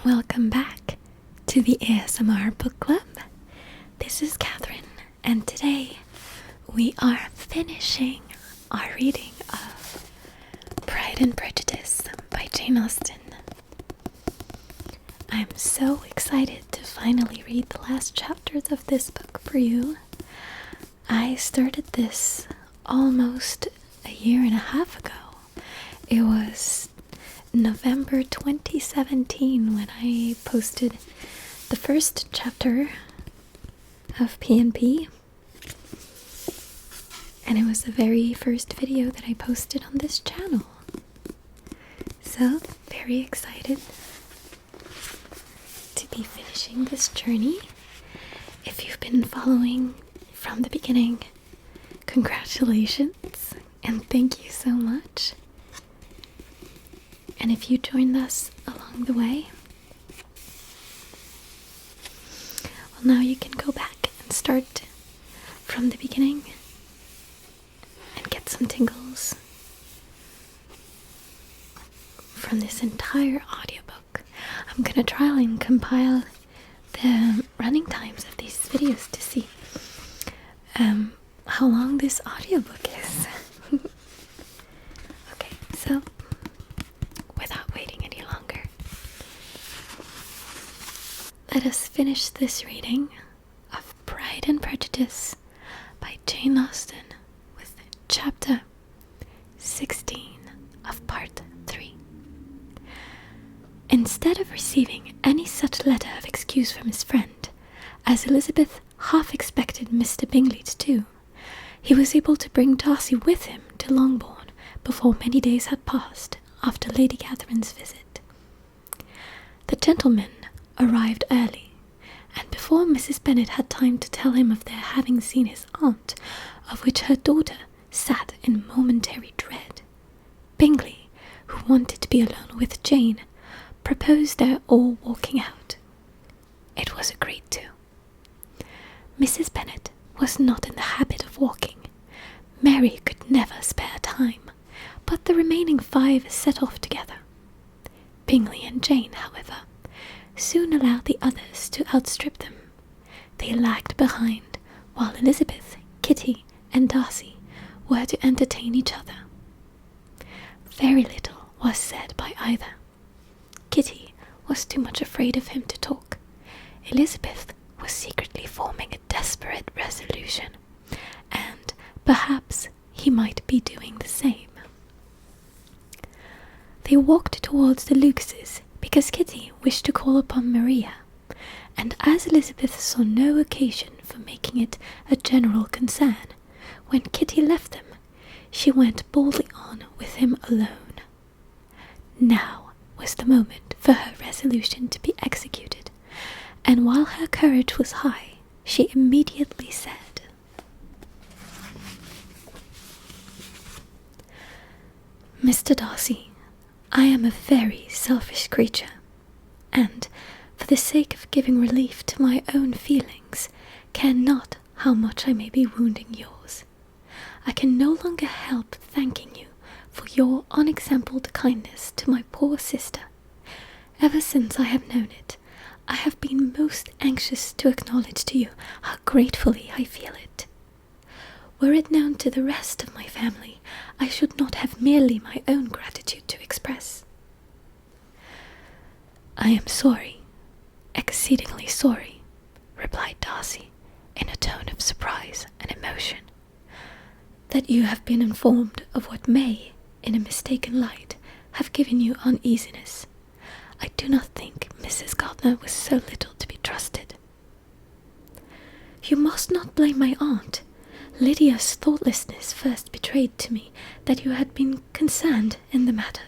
welcome back to the ASMR Book Club. This is Catherine, and today we are finishing our reading of Pride and Prejudice by Jane Austen. I'm so excited to finally read the last chapters of this book for you. I started this almost a year and a half ago. It was November 2017 when I posted the first chapter of P&P, and it was the very first video that I posted on this channel. So, very excited to be finishing this journey. If you've been following from the beginning, congratulations and thank you so much. And if you joined us along the way, well, now you can go back and start from the beginning and get some tingles from this entire audiobook. I'm gonna try and compile the running times of these videos to see how long this audiobook is. Okay, so without waiting any longer, let us finish this reading of Pride and Prejudice by Jane Austen with chapter 16 of part 3. Instead of receiving any such letter of excuse from his friend, as Elizabeth half expected Mr. Bingley to do, he was able to bring Darcy with him to Longbourn before many days had passed after Lady Catherine's visit. The gentlemen arrived early, and before Mrs. Bennet had time to tell him of their having seen his aunt, of which her daughter sat in momentary dread, Bingley, who wanted to be alone with Jane, proposed their all walking out. It was agreed to. Mrs. Bennet was not in the habit of walking. Mary could never spare time, but the remaining 5 set off together. Bingley and Jane, however, soon allowed the others to outstrip them. They lagged behind, while Elizabeth, Kitty, and Darcy were to entertain each other. Very little was said by either. Kitty was too much afraid of him to talk. Elizabeth was secretly forming a desperate resolution, and perhaps he might be doing the same. They walked towards the Lucases because Kitty wished to call upon Maria, and as Elizabeth saw no occasion for making it a general concern, when Kitty left them, she went boldly on with him alone. Now was the moment for her resolution to be executed, and while her courage was high, she immediately said, "Mr. Darcy, I am a very selfish creature, and, for the sake of giving relief to my own feelings, care not how much I may be wounding yours. I can no longer help thanking you for your unexampled kindness to my poor sister. Ever since I have known it, I have been most anxious to acknowledge to you how gratefully I feel it. Were it known to the rest of my family, I should not have merely my own gratitude to express. I am sorry, exceedingly sorry," replied Darcy, in a tone of surprise and emotion, "that you have been informed of what may, in a mistaken light, have given you uneasiness. I do not think Mrs. Gardiner was so little to be trusted." "You must not blame my aunt. Lydia's thoughtlessness first betrayed to me that you had been concerned in the matter,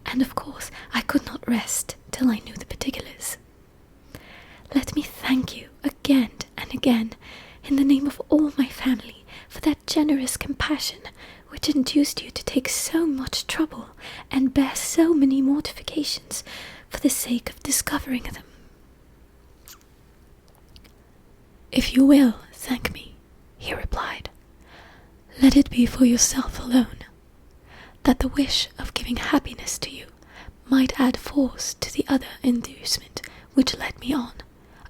and of course I could not rest till I knew the particulars. Let me thank you again and again, in the name of all my family, for that generous compassion which induced you to take so much trouble and bear so many mortifications for the sake of discovering them." "If you will thank me," he replied, "let it be for yourself alone. That the wish of giving happiness to you might add force to the other inducement which led me on,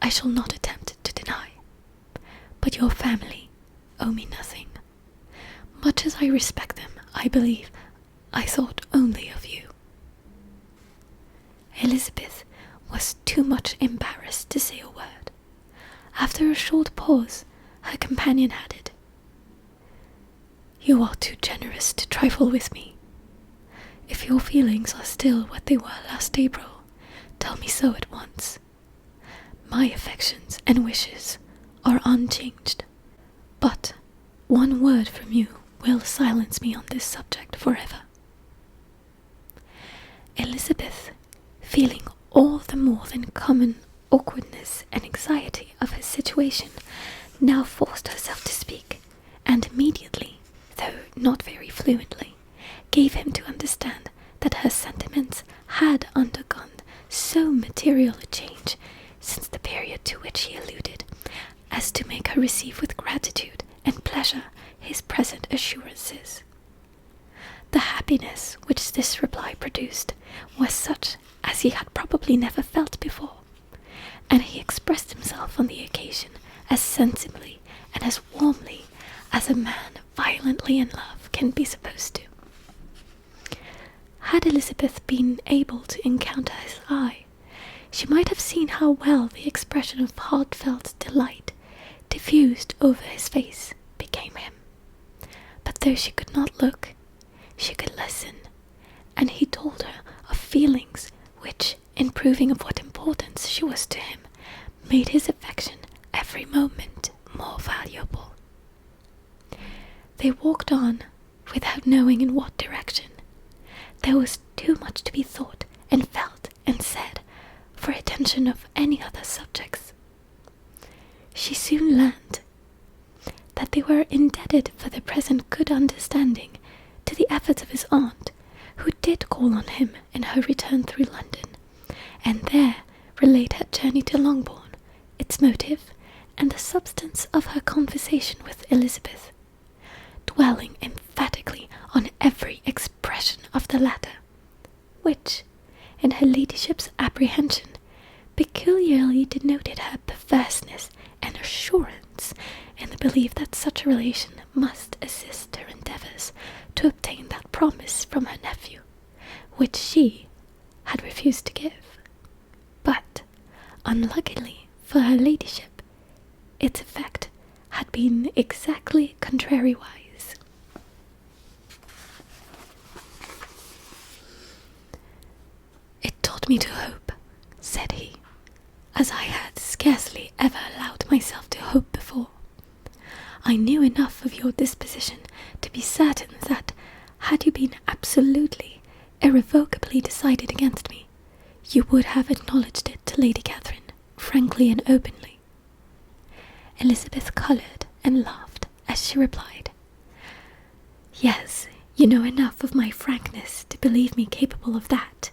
I shall not attempt to deny. But your family owe me nothing. Much as I respect them, I believe I thought only of you. Elizabeth was too much embarrassed to say a word. After a short pause, her companion added, You are too generous to trifle with me. If your feelings are still what they were last April, tell me so at once. My affections and wishes are unchanged, but one word from you will silence me on this subject forever. Elizabeth, feeling all the more than common awkwardness and anxiety of her situation, now forced herself to speak, and immediately, though not very fluently, gave him to understand that her sentiments had undergone so material a change since the period to which he alluded, as to make her receive with gratitude and pleasure his present assurances. The happiness which this reply produced was such as he had probably never felt before, and he expressed himself on the occasion as sensibly and as warmly as a man violently in love can be supposed to. Had Elizabeth been able to encounter his eye, she might have seen how well the expression of heartfelt delight diffused over his face became him. But though she could not look, she could listen, and he told her of feelings which, in proving of what importance she was to him, made his affection every moment more valuable. They walked on, without knowing in what direction. There was too much to be thought and felt and said for attention of any other subjects. She soon learned that they were indebted for the present good understanding to the efforts of his aunt, who did call on him in her return through London, and there relate her journey to Longbourn, its motive, and the substance of her conversation with Elizabeth, dwelling emphatically on every expression of the latter, which, in her ladyship's apprehension, peculiarly denoted her perverseness and assurance in the belief that such a relation must assist her endeavours to obtain that promise from her nephew, which she had refused to give. But, unluckily for her ladyship, its effect had been exactly contrariwise. It taught me to hope, said he, as I had scarcely ever allowed myself to hope before. I knew enough of your disposition to be certain that, had you been absolutely, irrevocably decided against me, you would have acknowledged it to Lady Catherine, frankly and openly. Elizabeth coloured and laughed as she replied, Yes, you know enough of my frankness to believe me capable of that.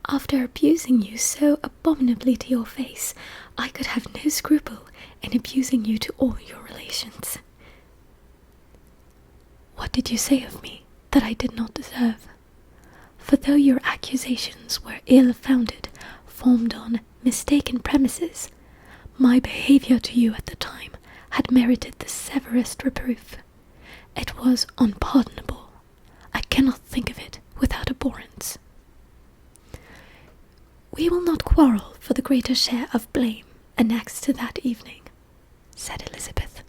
After abusing you so abominably to your face, I could have no scruple in abusing you to all your relations. What did you say of me that I did not deserve? For though your accusations were ill-founded, formed on mistaken premises, my behaviour to you at the time had merited the severest reproof. It was unpardonable. I cannot think of it without abhorrence. We will not quarrel for the greater share of blame annexed to that evening, said Elizabeth.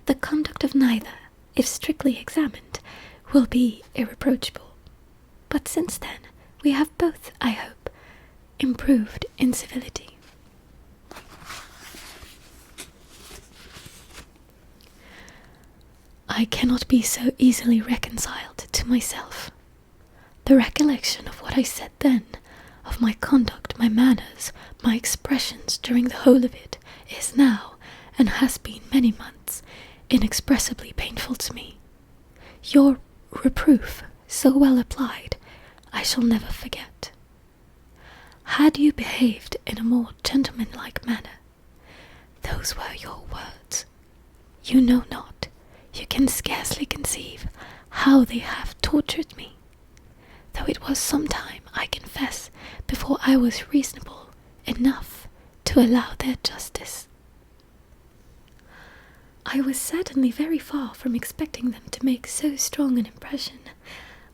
The conduct of neither, if strictly examined, will be irreproachable. But since then, we have both, I hope, improved in civility. I cannot be so easily reconciled to myself. The recollection of what I said then, of my conduct, my manners, my expressions during the whole of it, is now, and has been many months, inexpressibly painful to me. Your reproof, so well applied, I shall never forget. Had you behaved in a more gentlemanlike manner, those were your words. You know not, you can scarcely conceive how they have tortured me. Though though it was some time, I confess, before I was reasonable enough to allow their justice. I was certainly very far from expecting them to make so strong an impression.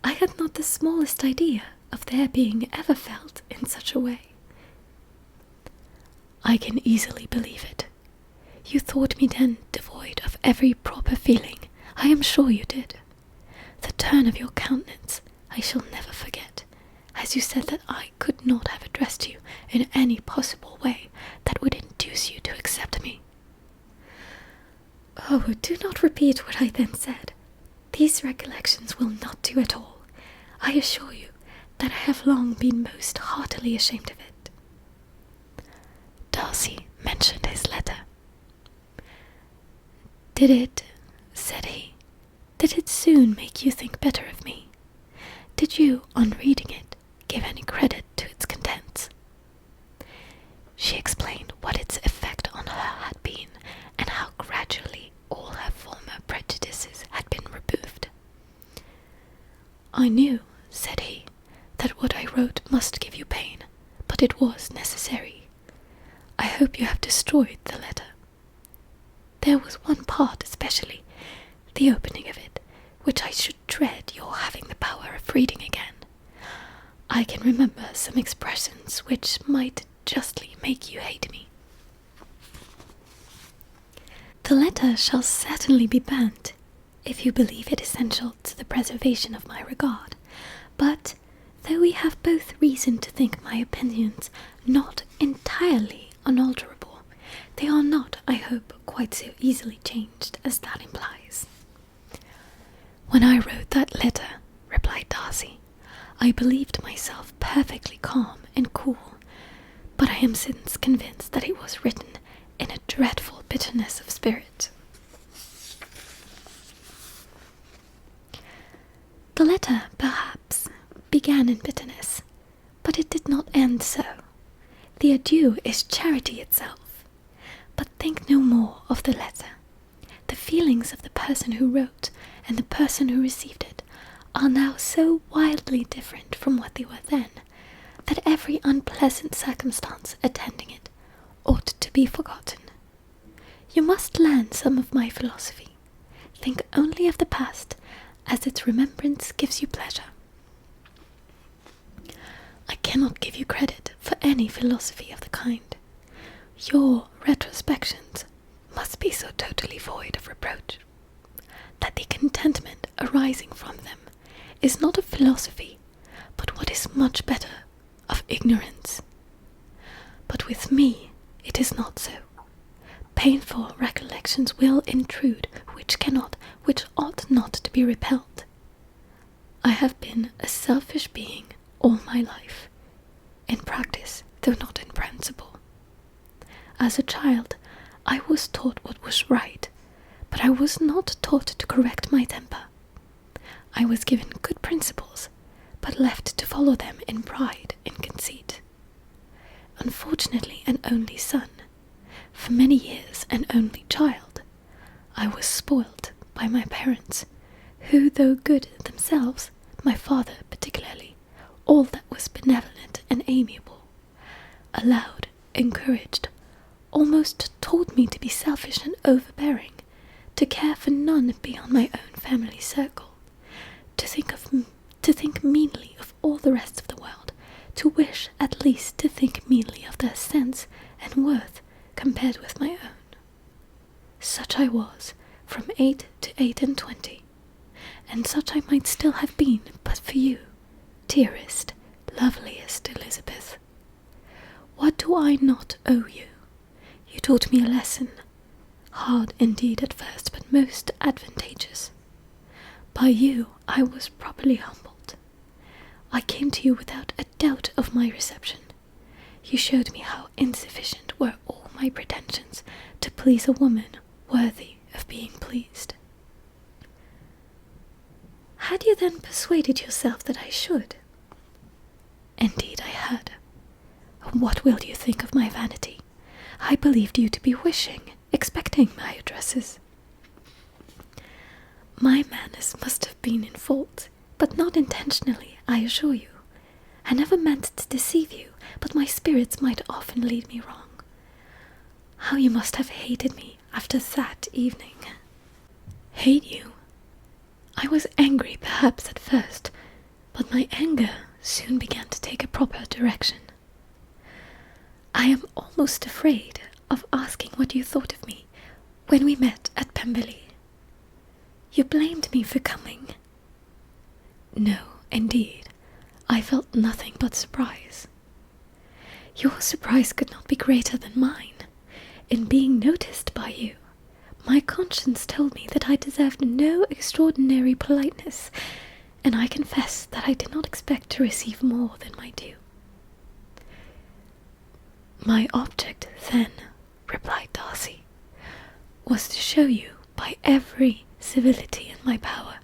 I had not the smallest idea of their being ever felt in such a way. I can easily believe it. You thought me then devoid of every proper feeling. I am sure you did. The turn of your countenance I shall never forget, as you said that I could not have addressed you in any possible way that would induce you to accept me. Oh, do not repeat what I then said. These recollections will not do at all. I assure you that I have long been most heartily ashamed of it. Darcy mentioned his letter. Did it, said he, did it soon make you think better of me? Did you, on reading it, give any credit to its contents? She explained what its effect on her had been, and how gradually all her former prejudices had been removed. I knew, said he, that what I wrote must give you pain, but it was necessary. I hope you have destroyed the letter. There was one part especially, the opening of it, which I should dread your having the power of reading again. I can remember some expressions which might justly make you hate me. The letter shall certainly be burnt, if you believe it essential to the preservation of my regard, but though we have both reason to think my opinions not entirely unalterable, they are not, I hope, quite so easily changed as that implies. When I wrote that letter, replied Darcy, I believed myself perfectly calm and cool, but I am since convinced that it was written in a dreadful bitterness of spirit. The letter, perhaps, began in bitterness, but it did not end so. The adieu is charity itself. But think no more of the letter. The feelings of the person who wrote and the person who received it are now so widely different from what they were then, that every unpleasant circumstance attending it ought to be forgotten. You must learn some of my philosophy. Think only of the past, as its remembrance gives you pleasure. I cannot give you credit for any philosophy of the kind. Your retrospections must be so totally void of reproach, that the contentment arising from them is not of philosophy, but what is much better, of ignorance. But with me it is not so. Painful recollections will intrude which ought not to be repelled. I have been a selfish being all my life, in practice, though not in principle. As a child, I was taught what was right, but I was not taught to correct my temper. I was given good principles, but left to follow them in pride and conceit. Unfortunately an only son, for many years an only child, I was spoilt by my parents, who, though good themselves, my father particularly, all that was benevolent and amiable, allowed, encouraged, almost taught me to be selfish and overbearing, to care for none beyond my own family circle, to think meanly of all the rest of the world, to wish at least to think meanly of their sense and worth compared with my own. Such I was from 8 to 28, and such I might still have been but for you, dearest, loveliest Elizabeth. What do I not owe you? You taught me a lesson, hard indeed at first, but most advantageous. By you I was properly humbled. I came to you without a doubt of my reception. You showed me how insufficient were all my pretensions to please a woman worthy of being pleased. Had you then persuaded yourself that I should? Indeed I had. What will you think of my vanity? I believed you to be wishing, expecting my addresses. My manners must have been in fault, but not intentionally, I assure you. I never meant to deceive you, but my spirits might often lead me wrong. How you must have hated me after that evening. Hate you? I was angry perhaps at first, but my anger soon began to take a proper direction. I am almost afraid of asking what you thought of me when we met at Pemberley. You blamed me for coming. No, indeed, I felt nothing but surprise. Your surprise could not be greater than mine. In being noticed by you, my conscience told me that I deserved no extraordinary politeness, and I confess that I did not expect to receive more than my due. My object, then, replied Darcy, was to show you by every civility in my power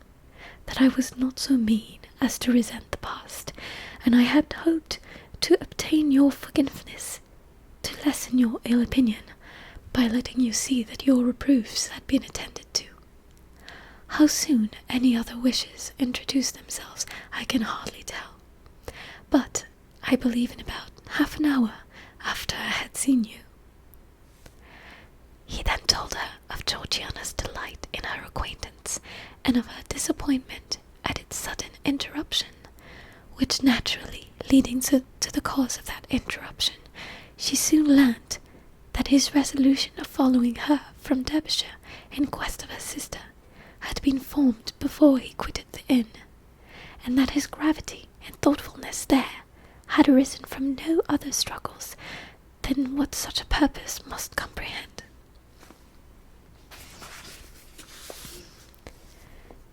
that I was not so mean as to resent the past, and I had hoped to obtain your forgiveness, to lessen your ill opinion, by letting you see that your reproofs had been attended to. How soon any other wishes introduced themselves I can hardly tell, but I believe in about half an hour after I had seen you. He then told her of Georgiana's delight in her acquaintance, and of her disappointment at its sudden interruption, which naturally leading to the cause of that interruption, she soon learnt that his resolution of following her from Derbyshire in quest of her sister had been formed before he quitted the inn, and that his gravity and thoughtfulness there had arisen from no other struggles than what such a purpose must comprehend.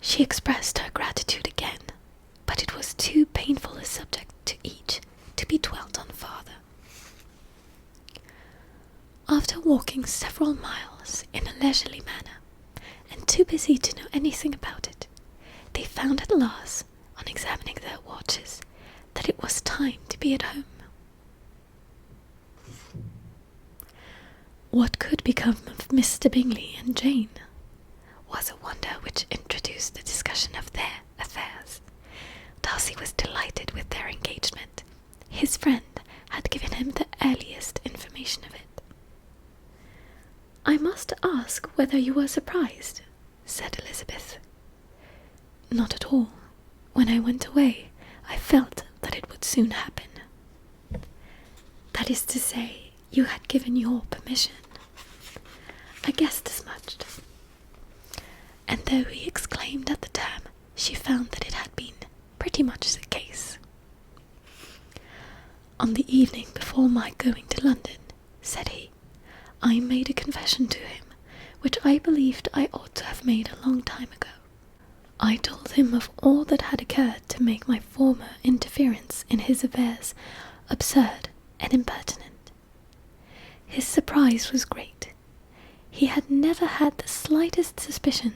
She expressed her gratitude again, but it was too painful a subject to each to be dwelt on farther. After walking several miles in a leisurely manner, and too busy to know anything about it, they found at last, on examining their watches, that it was time to be at home. What could become of Mr. Bingley and Jane was a wonder which introduced the discussion of their affairs. Darcy was delighted with their engagement. His friend had given him the earliest information of it. "I must ask whether you were surprised," said Elizabeth. "Not at all. When I went away, I felt that it would soon happen." "That is to say, you had given your permission." "I guessed as much." And though he exclaimed at the time, she found that it had been pretty much the case. "On the evening before my going to London," said he, "I made a confession to him, which I believed I ought to have made a long time ago. I told him of all that had occurred to make my former interference in his affairs absurd and impertinent. His surprise was great. He had never had the slightest suspicion.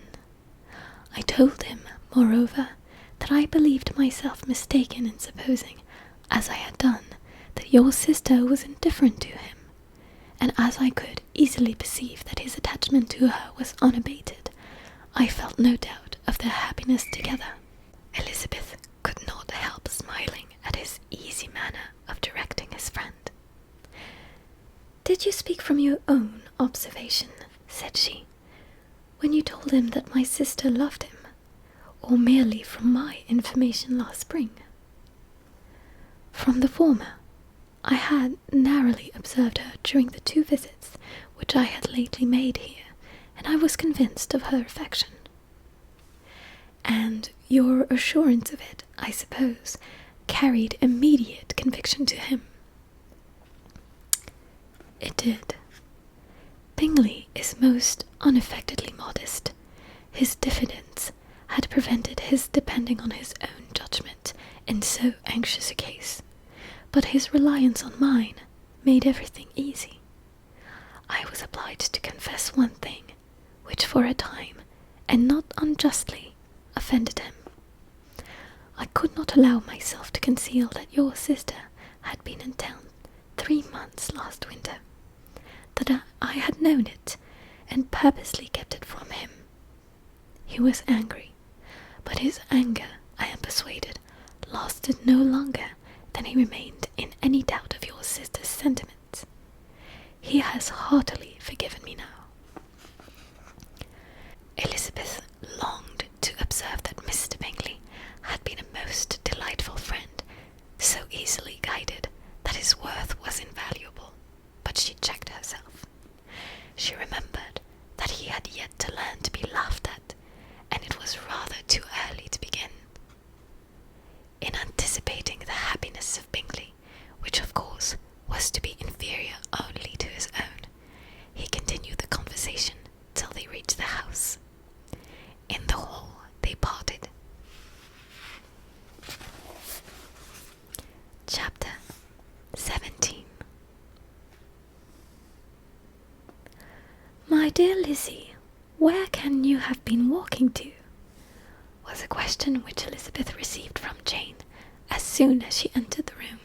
I told him, moreover, that I believed myself mistaken in supposing, as I had done, that your sister was indifferent to him, and as I could easily perceive that his attachment to her was unabated, I felt no doubt of their happiness together." Elizabeth could not help smiling at his easy manner of directing his friend. "Did you speak from your own observation," said she, "when you told him that my sister loved him, or merely from my information last spring?" "From the former. I had narrowly observed her during the 2 visits which I had lately made here, and I was convinced of her affection." "And your assurance of it, I suppose, carried immediate conviction to him?" "It did. Bingley is most unaffectedly modest. His diffidence had prevented his depending on his own judgment in so anxious a case, but his reliance on mine made everything easy. I was obliged to confess one thing, which for a time, and not unjustly, offended him. I could not allow myself to conceal that your sister had been in town 3 months last winter, that I had known it, and purposely kept it from him. He was angry, but his anger, I am persuaded, persuaded, lasted no longer than he remained in any doubt of your sister's sentiments. He has heartily forgiven me now. Elizabeth longed to observe that Mr. Bingley had been a most delightful friend, so easily guided that his worth was invaluable, but she checked herself. She remembered that he had yet to learn to be laughed at, and it was rather too early to begin. In anticipating the happiness of Bingley, which of course was to be inferior only to his own, he continued the conversation till they reached the house. In the hall they parted. Chapter 17. "My dear Lizzie, where can you have been walking to?" was a question which Elizabeth received from Jane as soon as she entered the room,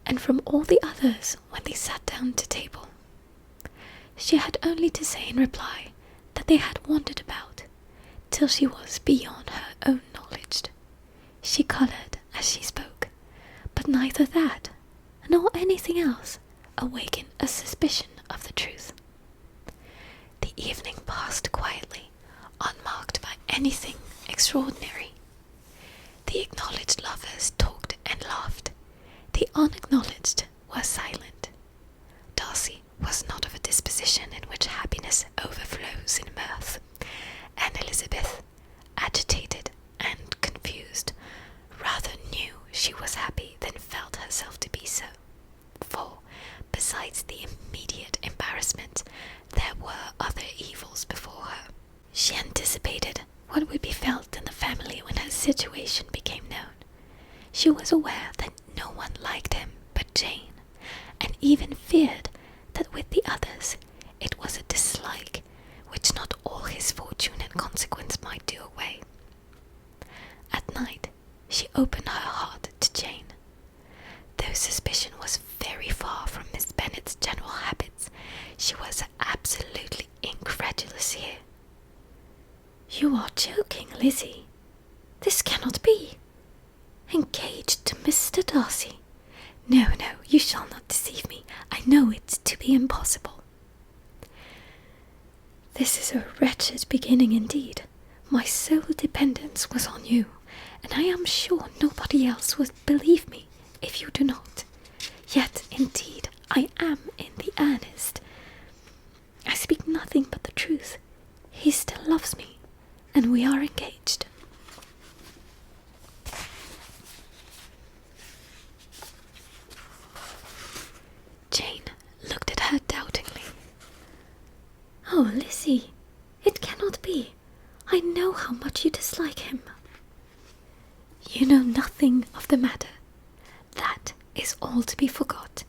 and from all the others when they sat down to table. She had only to say in reply that they had wandered about till she was beyond her own knowledge. She coloured as she spoke, but neither that nor anything else awakened a suspicion of the truth. The evening passed quietly, unmarked by anything extraordinary. The acknowledged lovers talked and laughed. The unacknowledged were silent. Darcy was not of a disposition in which happiness overflows in mirth, and Elizabeth, agitated and confused, rather knew she was happy than felt herself to be so, for, besides the immediate embarrassment, there were other evils before her. She anticipated what would be felt in the family when her situation became known. She was aware that no one liked him but Jane, and even feared that with the others it was a dislike which not all his fortune and consequence might do away. At night she opened her heart to Jane. Though suspicion was very far from Miss Bennet's general habits, she was absolutely incredulous here. "You are joking, Lizzie. This cannot be. Engaged to Mr. Darcy? No, no, you shall not deceive me. I know it to be impossible." "This is a wretched beginning indeed. My sole dependence was on you, and I am sure nobody else would believe me if you do not. Yet, indeed, I am in the earnest. I speak nothing but the truth. He still loves me, and we are engaged." Jane looked at her doubtingly. "Oh, Lizzie, it cannot be. I know how much you dislike him." "You know nothing of the matter. That is all to be forgot.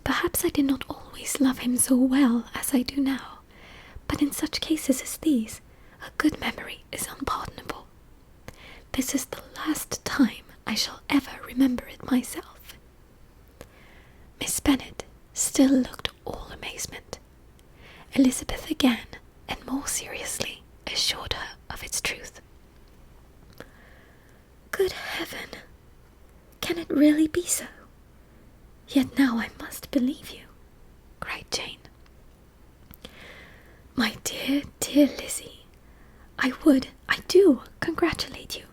Perhaps I did not always love him so well as I do now, but in such cases as these, a good memory is unpardonable. This is the last time I shall ever remember it myself." Miss Bennet still looked all amazement. Elizabeth again, and more seriously, assured her of its truth. "Good heaven! Can it really be so? Yet now I must believe you," cried Jane. "My dear, dear Lizzie, I do congratulate you,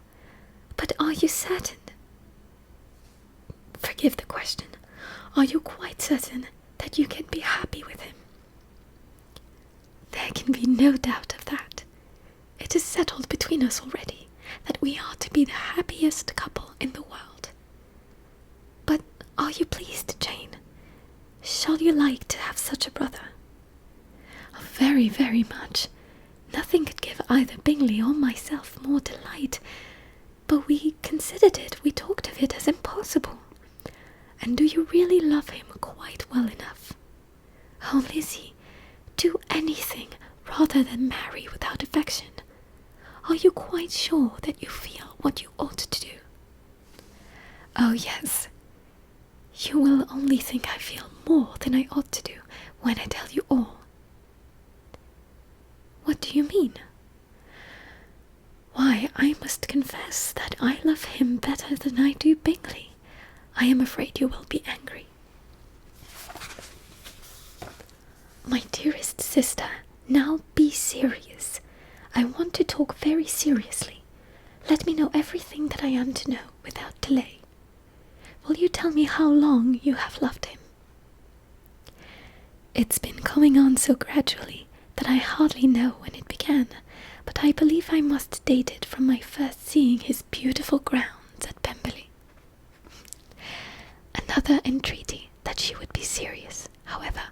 but are you certain? Forgive the question. Are you quite certain that you can be happy with him?" "There can be no doubt of that. It is settled between us already that we are to be the happiest couple in the world. But are you pleased, Jane? Shall you like to have such a brother?" "Oh, very, very much. Nothing could give either Bingley or myself more delight, but we considered it, we talked of it as impossible. And do you really love him quite well enough? Oh, Lizzie, do anything rather than marry without affection. Are you quite sure that you feel what you ought to do?" "Oh, yes. You will only think I feel more than I ought to do when I tell you all." "What do you mean?" "Why, I must confess was that I love him better than I do Bingley. I am afraid you will be angry. My dearest sister, now be serious. I want to talk very seriously. Let me know everything that I am to know without delay. Will you tell me how long you have loved him? It's been coming on so gradually that I hardly know when it began, but I believe I must date it from my first seeing his beautiful grounds at Pemberley. Another entreaty that she would be serious, however,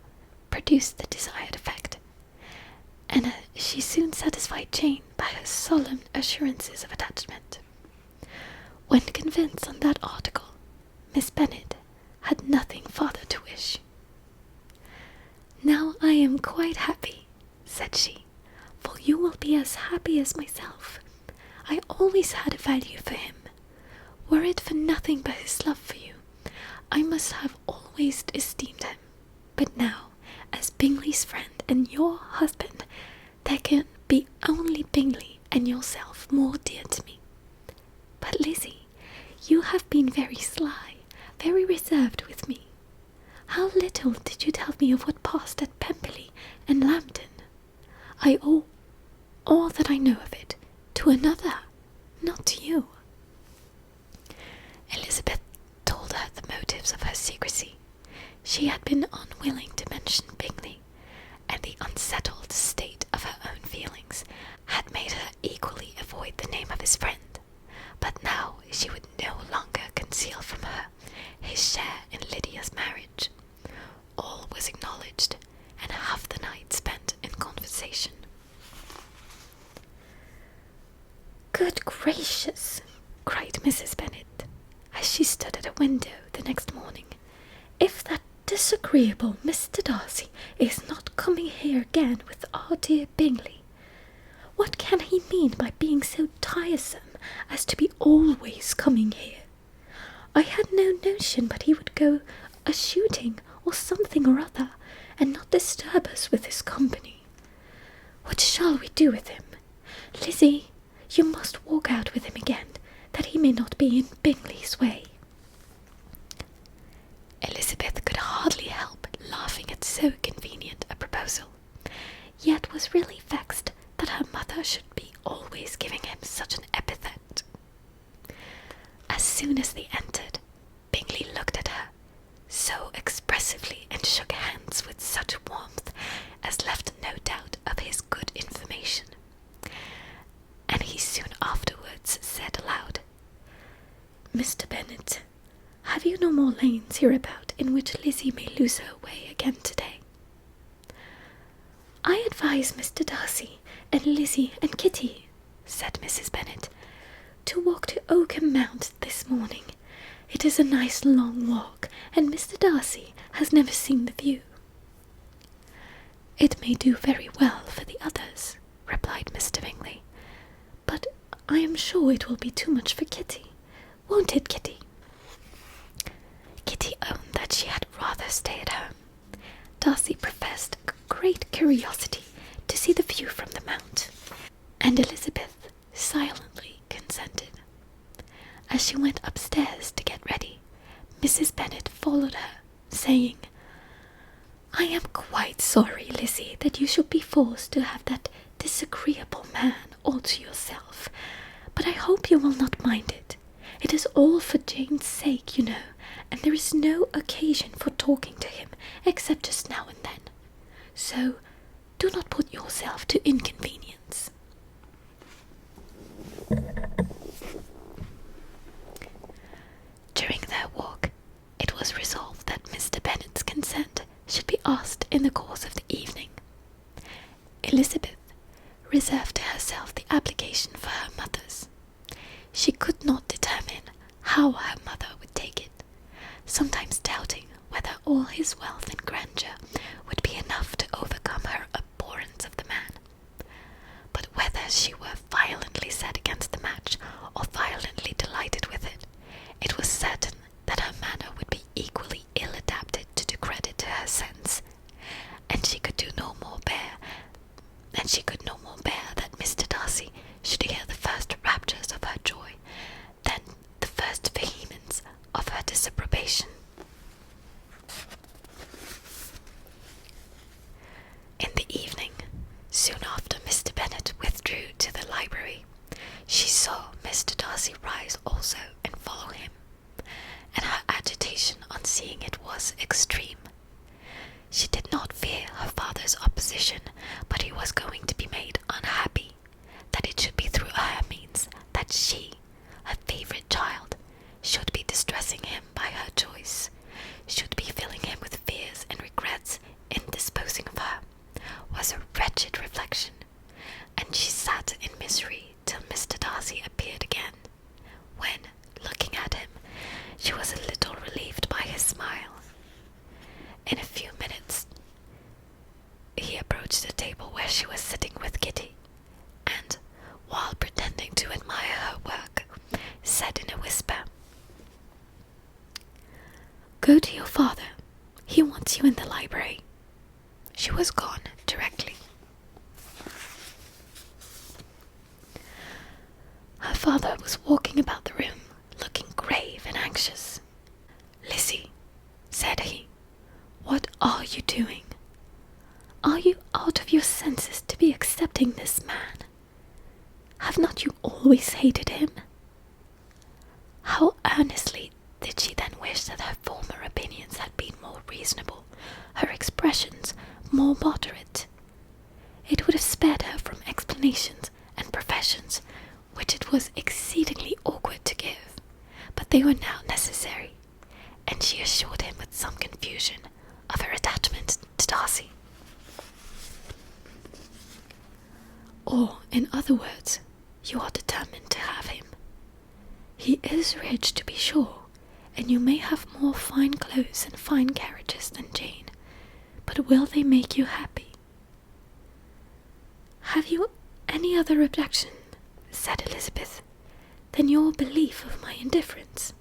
produced the desired effect, and she soon satisfied Jane by her solemn assurances of attachment. When convinced on that article, Miss Bennet had nothing farther to wish. Now I am quite happy, said she, for you will be as happy as myself. I always had a value for him. Were it for nothing but his love for you, I must have always esteemed him. But now, as Bingley's friend and your husband, there can be only Bingley and yourself more dear to me. But Lizzie, you have been very sly, very reserved with me. How little did you tell me of what passed at Pemberley and Lambton? I owe all that I know of it to another, not to you. Elizabeth told her the motives of her secrecy. She had been unwilling to mention Bingley, and the unsettled state of her own feelings had made her equally avoid the name of his friend. But now she would no longer conceal from her his share in Lydia's marriage. All was acknowledged, and half the night spent in conversation. Good gracious, cried Mrs. Bennet, as she stood at a window the next morning, if that disagreeable Mr. Darcy is not coming here again with our dear Bingley. What can he mean by being so tiresome as to be always coming here? I had no notion but he would go a-shooting or something or other, and not disturb us with his company. What shall we do with him? Lizzie, you must walk out with him again, that he may not be in Bingley's way. Elizabeth could hardly help laughing at so convenient a proposal, yet was really vexed that her mother should be always giving him such an epithet. As soon as they entered, Bingley looked at her so expressively and shook hands with such warmth as left no doubt of his good information. And he soon afterwards said aloud, Mr. Bennet, have you no more lanes hereabout in which Lizzie may lose her way again today? I advise Mr. Darcy and Lizzie and Kitty, said Mrs. Bennet, to walk to Oakham Mount this morning. It is a nice long walk, and Mr. Darcy has never seen the view. It may do very well for the others, replied Mr. Bingley, but I am sure it will be too much for Kitty. Won't it, Kitty? Kitty owned that she had rather stay at home. Darcy professed a great curiosity to see the view from the mount, and Elizabeth silently consented. As she went upstairs to get ready, Mrs. Bennet followed her, saying, I am quite sorry, Lizzie, that you should be forced to have that disagreeable man all to yourself, but I hope you will not mind it. It is all for Jane's sake, you know, and there is no occasion for talking to him, except just now and then. So, do not put yourself to inconvenience. During their walk, it was resolved that Mr. Bennet's consent should be asked in the course of the evening. Elizabeth reserved to herself the application for her mother's. She could not determine how her mother would take it, sometimes doubting whether all his wealth and grandeur would be enough to overcome her abhorrence of the man. But saw Mr. Darcy rise also and follow him, and her agitation on seeing it was extreme. She did not fear her father's opposition, but he was going to be made unhappy, that it should be through her means that she, her favourite child, should be distressing him by her choice, should be filling him with fears and regrets in disposing of her, was a wretched reflection, and she sat in misery till Mr. Darcy appeared again, when, looking at him, she was a little relieved by his smile. In a few minutes, he approached the table where she was sitting with Kitty, and, while pretending to admire her work, said in a whisper, "Go to your father. He wants you in the library." She was gone directly. Her father was walking about the room, looking grave and anxious. "Lizzie," said he, "what are you doing? Are you out of your senses to be accepting this man? Have not you always hated him?" How earnestly did she then wish that her former opinions had been more reasonable, her expressions more moderate. It would have spared her from explanations and professions which it was exceedingly awkward to give, but they were now necessary, and she assured him with some confusion of her attachment to Darcy. Or, in other words, you are determined to have him. He is rich, to be sure, and you may have more fine clothes and fine carriages than Jane, but will they make you happy? Have you any other objection, said Elizabeth, than your belief of my indifference?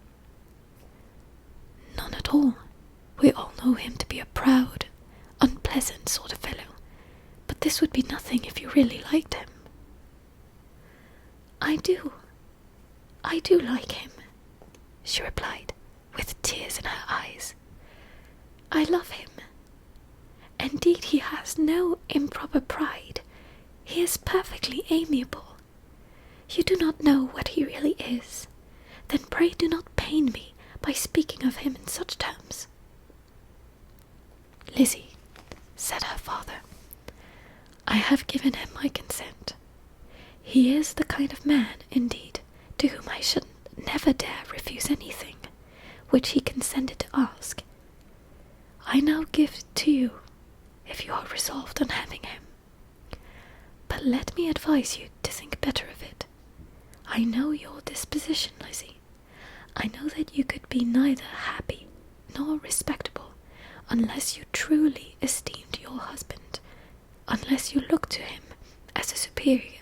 None at all. We all know him to be a proud, unpleasant sort of fellow, but this would be nothing if you really liked him. I do like him, she replied, with tears in her eyes. I love him. Indeed, he has no improper pride. He is perfectly amiable. You do not know what he really is. Then pray do not pain me by speaking of him in such terms. Lizzie, said her father, I have given him my consent. He is the kind of man, indeed, to whom I should never dare refuse anything which he consented to ask. I now give it to you, if you are resolved on having him. But let me advise you to think better of it. I know your disposition, Lizzie. I know that you could be neither happy nor respectable unless you truly esteemed your husband, unless you looked to him as a superior.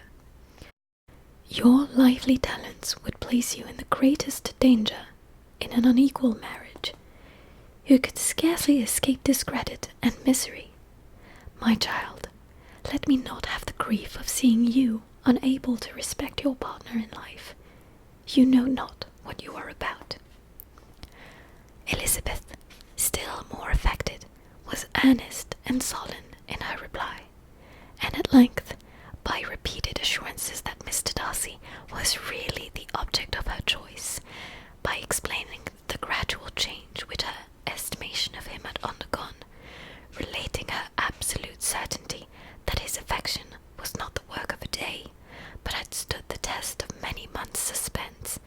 Your lively talents would place you in the greatest danger in an unequal marriage. You could scarcely escape discredit and misery. My child, let me not have the grief of seeing you unable to respect your partner in life. You know not what you are about. Elizabeth, still more affected, was earnest and sullen in her reply, and at length, by repeated assurances that Mr. Darcy was really the object of her choice, by explaining the gradual change which her estimation of him had undergone, relating her absolute certainty that his affection was not the work of a day, but had stood the test of many months' suspense,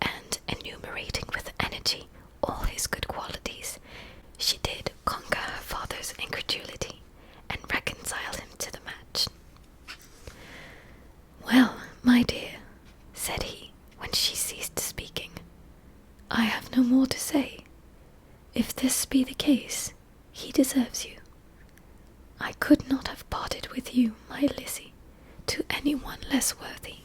and enumerating with energy all his good qualities, she did conquer her father's incredulity, and reconcile him to the match. Well, my dear, said he, when she ceased speaking, I have no more to say. If this be the case, he deserves you. I could not have parted with you, my Lizzie, to anyone less worthy.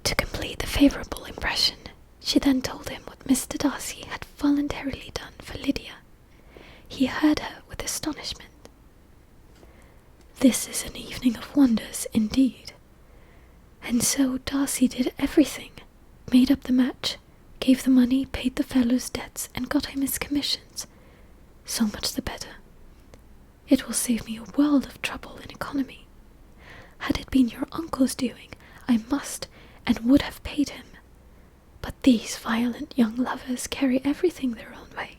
To complete the favourable impression, she then told him what Mr. Darcy had voluntarily done for Lydia. He heard her with astonishment. This is an evening of wonders, indeed. And so Darcy did everything, made up the match, gave the money, paid the fellow's debts, and got him his commissions. So much the better. It will save me a world of trouble and economy. Had it been your uncle's doing, I must and would have paid him. But these violent young lovers carry everything their own way.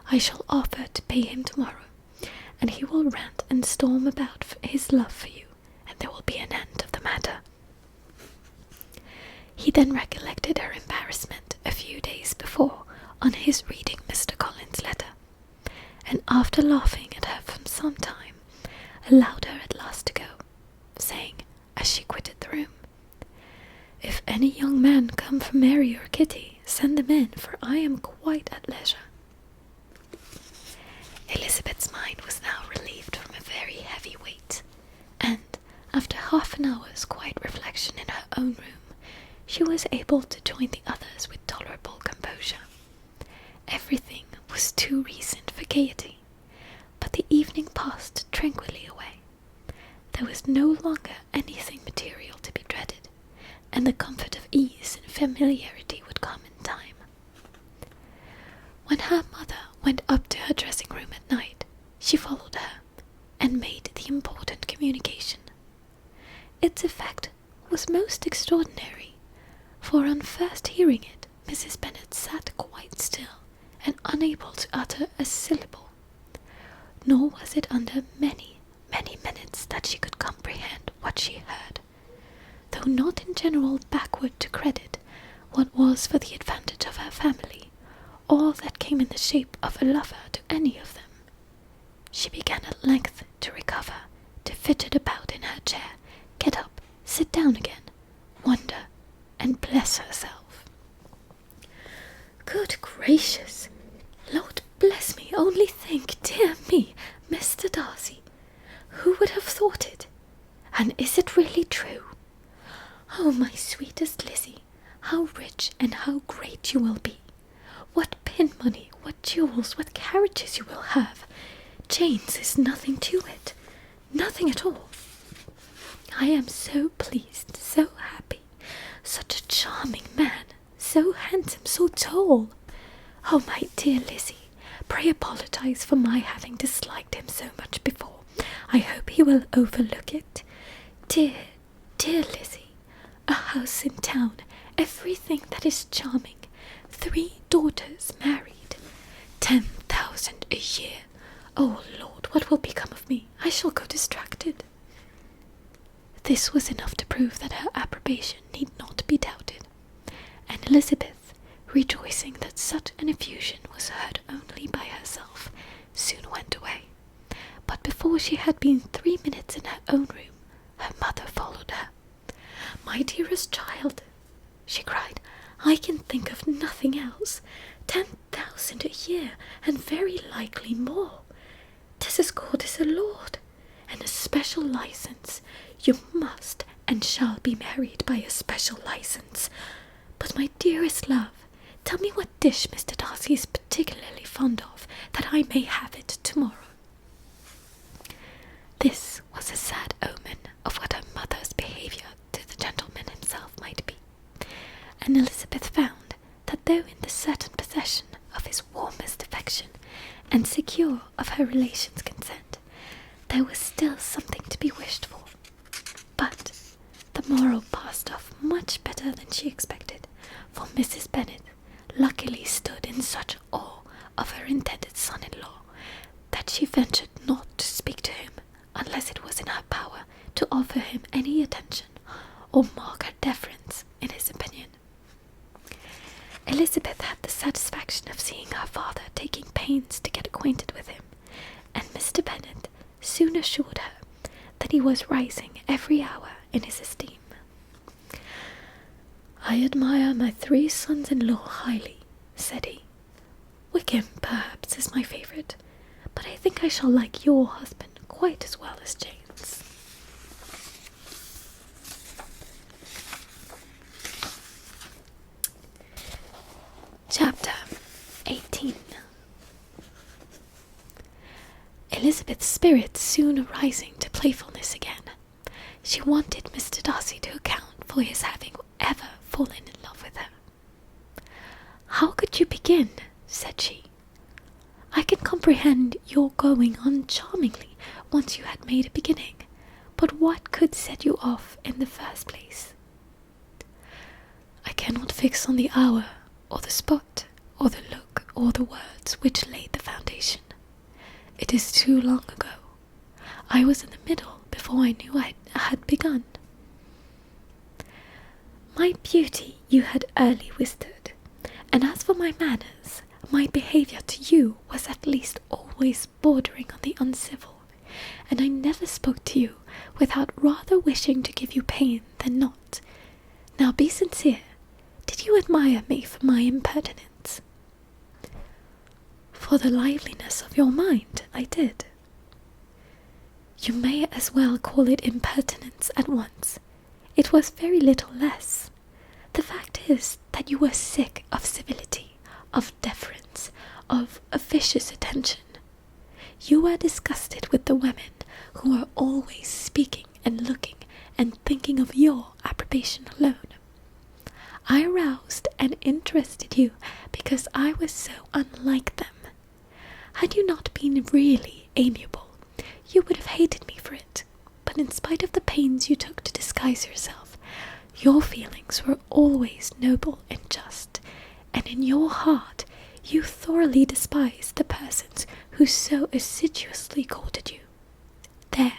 I shall offer to pay him tomorrow, and he will rant and storm about his love for you, and there will be an end of the matter." He then recollected her embarrassment a few days before on his reading Mr. Collins' letter, and after laughing at her for some time, allowed her at last to go, saying, as she quitted the room, "If any young men come for Mary or Kitty, send them in, for I am quite at leisure." Elizabeth's mind was now relieved from a very heavy weight, and, after half an hour's quiet reflection in her own room, she was able to join the others with tolerable composure. Everything was too recent for gaiety, but the evening passed tranquilly away. There was no longer anything material to be dreaded, and the comfort of ease and familiarity would come in time. When her mother went up to her dressing room at night, she followed her, and made the important communication. Its effect was most extraordinary, for on first hearing it, Mrs. Bennet sat quite still, and unable to utter a syllable. Nor was it under many, many minutes that she could comprehend what she heard, though not in general backward to credit what was for the advantage of her family, or that came in the shape of a lover to any of them. She began at length to recover, to fidget about in her chair, get up, sit down again, wonder, and bless herself. "Good gracious! Lord bless me, only think, dear me, Mr. Darcy, who would have thought it? And is it really true? Oh, my sweetest Lizzie, how rich and how great you will be! What pin money, what jewels, what carriages you will have! Jane's is nothing to it, nothing at all. I am so pleased, so happy. Such a charming man, so handsome, so tall. Oh, my dear Lizzie, pray apologize for my having disliked him so much before. I hope he will overlook it. Dear, dear Lizzie, a house in town, everything that is charming, 3 daughters married, 10,000 a year. Oh, Lord, what will become of me? I shall go distracted." This was enough to prove that her approbation need not be doubted, and Elizabeth, rejoicing that such an effusion was heard only by herself, soon went away. But before she had been 3 minutes in her own room, her mother followed her. "My dearest child," she cried, "I can think of nothing else. 10,000 a year, and very likely more. 'Tis as good as a lord, and a special license. You must and shall be married by a special license. But, my dearest love, tell me what dish Mr. Darcy is particularly fond of, that I may have it tomorrow." This was a sad omen of what her mother's behaviour to the gentleman himself might be, and Elizabeth found that though in the certain possession of his warmest affection, and secure of her relations' consent, there was still something to be wished for. But the morrow passed off much better than she expected, for Mrs. Bennet luckily stood in such awe of her intended son-in-law that she ventured not to speak to him unless it was in her power to offer him any attention or mark her deference in his opinion. Elizabeth had the satisfaction of seeing her father taking pains to get acquainted with him, and Mr. Bennet soon assured her that he was rising every hour in his esteem. "I admire my 3 sons-in-law highly," said he. "Wickham, perhaps, is my favourite, but I think I shall like your husband quite as well as Jane's." Chapter 18. Elizabeth's spirits soon rising to playfulness again, she wanted Mr. Darcy to account for his having ever fallen in love with her. "How could you begin?" said she. "I can comprehend your going on charmingly once you had made a beginning, But what could set you off in the first place? I cannot fix on the hour, or the spot, or the look, or the words which laid the foundation. It is too long ago. I was in the middle before I knew I had begun. My beauty you had early withstood, and as for my manners, my behaviour to you was at least always bordering on the uncivil, and I never spoke to you without rather wishing to give you pain than not. Now be sincere. Did you admire me for my impertinence? For the liveliness of your mind, I did. You may as well call it impertinence at once. It was very little less. The fact is that you were sick of civility, of deference, of officious attention. You were disgusted with the women who were always speaking and looking and thinking of your approbation alone. I aroused and interested you because I was so unlike them. Had you not been really amiable, you would have hated me for it, but in spite of the pains you took to disguise yourself, your feelings were always noble and just, and in your heart you thoroughly despised the persons who so assiduously courted you. There,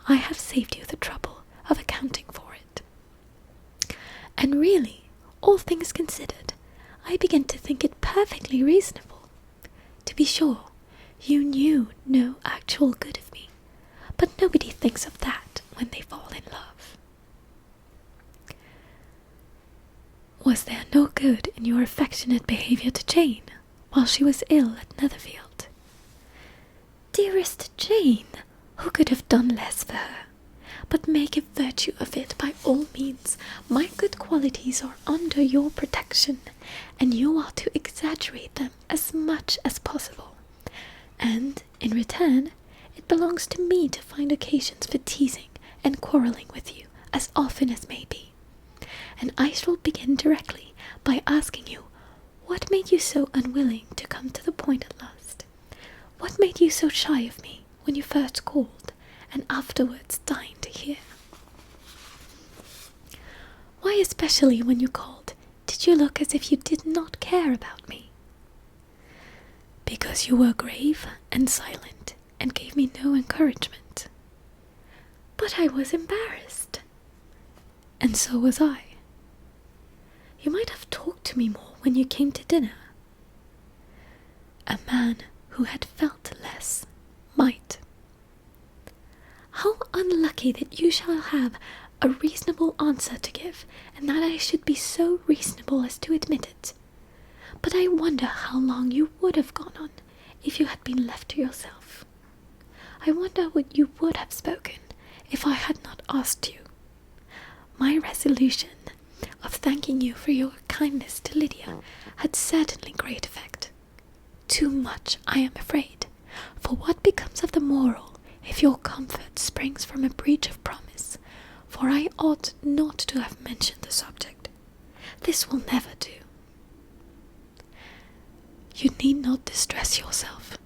I have saved you the trouble of accounting for it. And really, all things considered, I begin to think it perfectly reasonable. To be sure, you knew no actual good of me, but nobody thinks of that when they fall in love. Was there no good in your affectionate behaviour to Jane, while she was ill at Netherfield? Dearest Jane, who could have done less for her? But make a virtue of it by all means. My good qualities are under your protection, and you are to exaggerate them as much as possible. And, in return, it belongs to me to find occasions for teasing and quarrelling with you as often as may be. And I shall begin directly by asking you, what made you so unwilling to come to the point at last? What made you so shy of me when you first called, and afterwards dying to hear? Why, especially when you called, did you look as if you did not care about me? Because you were grave and silent, and gave me no encouragement. But I was embarrassed. And so was I. You might have talked to me more when you came to dinner. A man who had felt less might. How unlucky that you shall have a reasonable answer to give, and that I should be so reasonable as to admit it. But I wonder how long you would have gone on if you had been left to yourself. I wonder what you would have spoken if I had not asked you. My resolution of thanking you for your kindness to Lydia had certainly great effect. Too much, I am afraid, for what becomes of the moral if your comfort springs from a breach of promise? For I ought not to have mentioned the subject. This will never do. You need not distress yourself.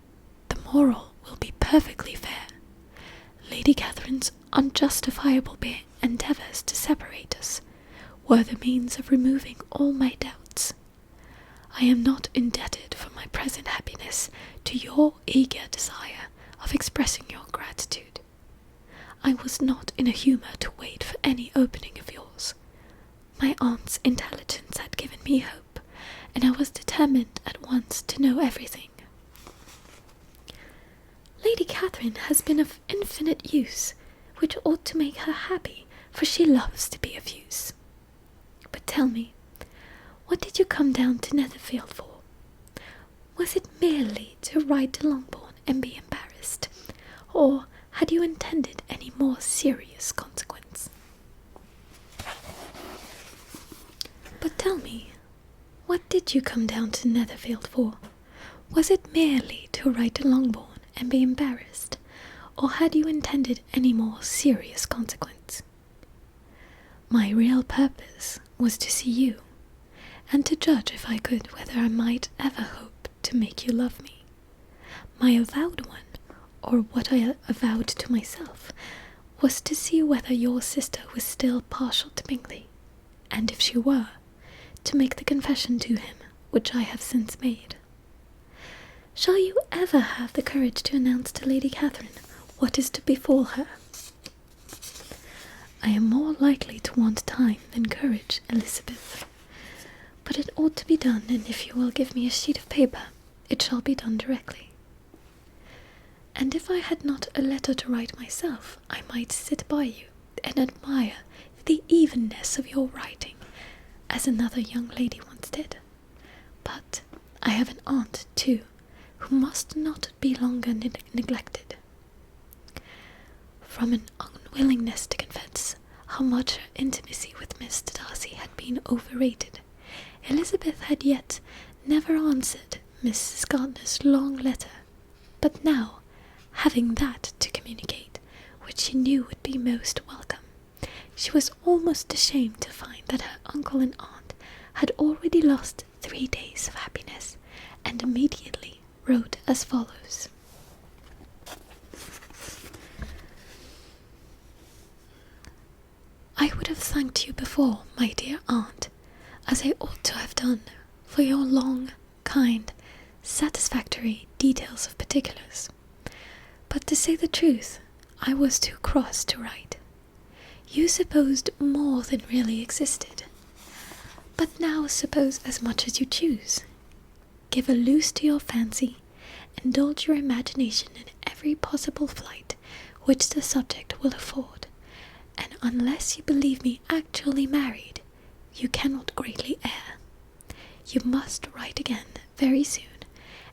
The moral will be perfectly fair. Lady Catherine's unjustifiable endeavours to separate us were the means of removing all my doubts. I am not indebted for my present happiness to your eager desire of expressing your gratitude. I was not in a humour to wait for any opening of yours. My aunt's intelligence had given me hope, and I was determined at once to know everything. Lady Catherine has been of infinite use, which ought to make her happy, for she loves to be of use. But tell me, what did you come down to Netherfield for? Was it merely to ride to Longbourn and be embarrassed, or had you intended any more serious consequence? But tell me, what did you come down to Netherfield for? Was it merely to ride to Longbourn and be embarrassed, or had you intended any more serious consequence? My real purpose was to see you, and to judge if I could whether I might ever hope to make you love me. My avowed one, or what I avowed to myself, was to see whether your sister was still partial to Bingley, and if she were, to make the confession to him which I have since made. Shall you ever have the courage to announce to Lady Catherine what is to befall her? I am more likely to want time than courage, Elizabeth, but it ought to be done, and if you will give me a sheet of paper, it shall be done directly. And if I had not a letter to write myself, I might sit by you and admire the evenness of your writing, as another young lady once did. But I have an aunt, too, who must not be longer neglected. From an unwillingness to confess how much her intimacy with Mr. Darcy had been overrated, Elizabeth had yet never answered Mrs. Gardner's long letter, but now, having that to communicate, which she knew would be most welcome, she was almost ashamed to find that her uncle and aunt had already lost 3 days of happiness, and immediately wrote as follows. I would have thanked you before, my dear aunt, as I ought to have done, for your long, kind, satisfactory details of particulars. But to say the truth, I was too cross to write. You supposed more than really existed. But now suppose as much as you choose. Give a loose to your fancy, indulge your imagination in every possible flight which the subject will afford, and unless you believe me actually married, you cannot greatly err. You must write again very soon,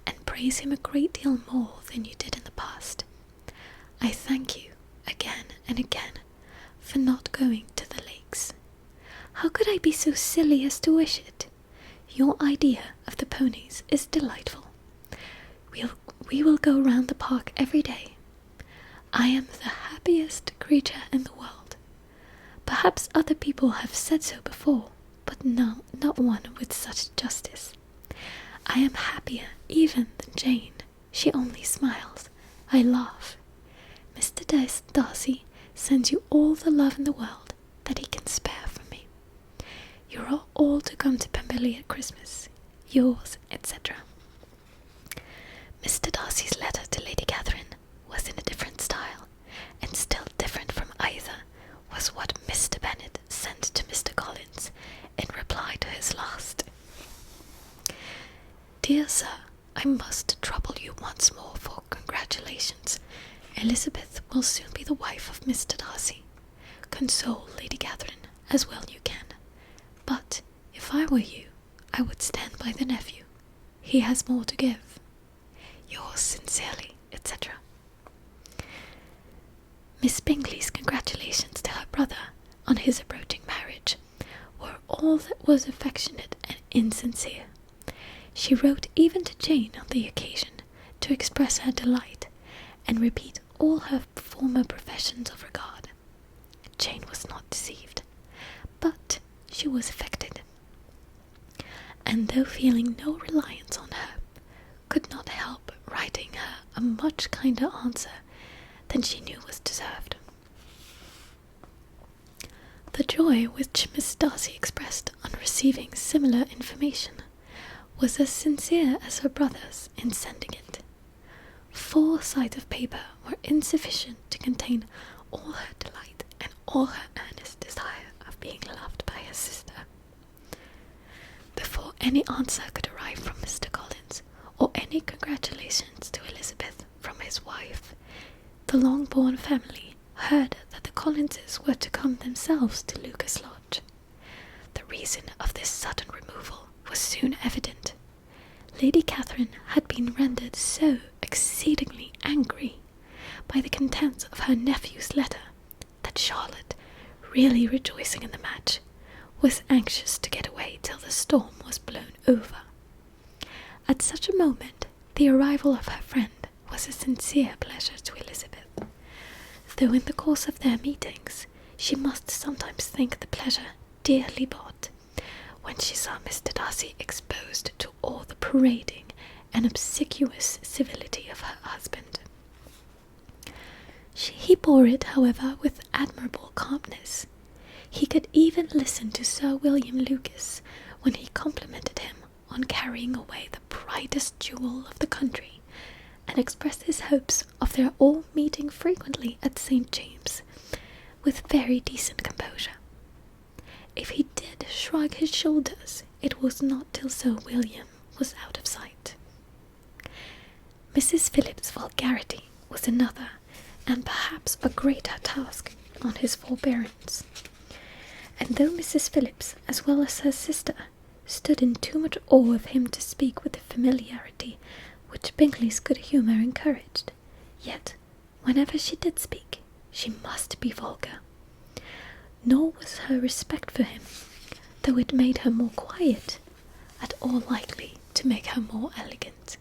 and praise him a great deal more than you did in the past. I thank you again and again for not going to the lakes. How could I be so silly as to wish it? Your idea of the ponies is delightful. We will go round the park every day. I am the happiest creature in the world. Perhaps other people have said so before, but no, not one with such justice. I am happier even than Jane. She only smiles. I laugh. Mr. Darcy sends you all the love in the world that he can spare from me. You are all to come to Pemberley at Christmas. Yours, etc. Mr. Darcy's letter to Lady Catherine was in a different style, and still different from either was what Mr. Bennet sent to Mr. Collins in reply to his last. Dear Sir, I must trouble you once more for congratulations. Elizabeth will soon be the wife of Mr. Darcy. Console Lady Catherine as well you can. But if I were you, I would stand by the nephew. He has more to give. Yours sincerely, etc. Miss Bingley's congratulations to her brother on his approaching marriage were all that was affectionate and insincere. She wrote even to Jane on the occasion to express her delight and repeat all her former professions of regard. Jane was not deceived, but she was affected, and though feeling no reliance on her, could not help writing her a much kinder answer than she knew was deserved. The joy which Miss Darcy expressed on receiving similar information was as sincere as her brother's in sending it. 4 sides of paper were insufficient to contain all her delight and all her earnest desire of being loved by her sister. Before any answer could arrive from Mr. Collins, or any congratulations to Elizabeth from his wife, the Longbourn family heard that the Collinses were to come themselves to Lucas Lodge. The reason of this sudden removal was soon evident. Lady Catherine had been rendered so exceedingly angry by the contents of her nephew's letter that Charlotte, really rejoicing in the match, was anxious to get away till the storm was blown over. At such a moment, the arrival of her friend was a sincere pleasure to Elizabeth, though in the course of their meetings she must sometimes think the pleasure dearly bought, when she saw Mr. Darcy exposed to all the parading and obsequious civility of her husband. He bore it, however, with admirable calmness. He could even listen to Sir William Lucas when he complimented him on carrying away the brightest jewel of the country, and expressed his hopes of their all meeting frequently at St. James, with very decent composure. If he did shrug his shoulders, it was not till Sir William was out of sight. Mrs. Phillips's vulgarity was another, and perhaps a greater task on his forbearance. And though Mrs. Phillips, as well as her sister, stood in too much awe of him to speak with the familiarity which Bingley's good humour encouraged, yet, whenever she did speak, she must be vulgar. Nor was her respect for him, though it made her more quiet, at all likely to make her more elegant.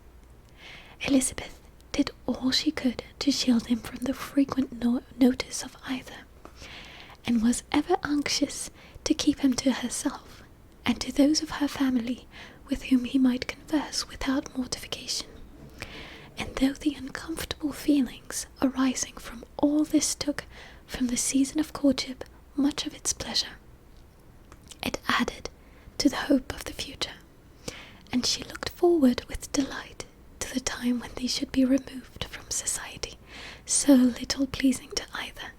Elizabeth did all she could to shield him from the frequent notice of either, and was ever anxious to keep him to herself, and to those of her family with whom he might converse without mortification. And though the uncomfortable feelings arising from all this took from the season of courtship much of its pleasure, it added to the hope of the future, and she looked forward with delight to the time when they should be removed from society, so little pleasing to either,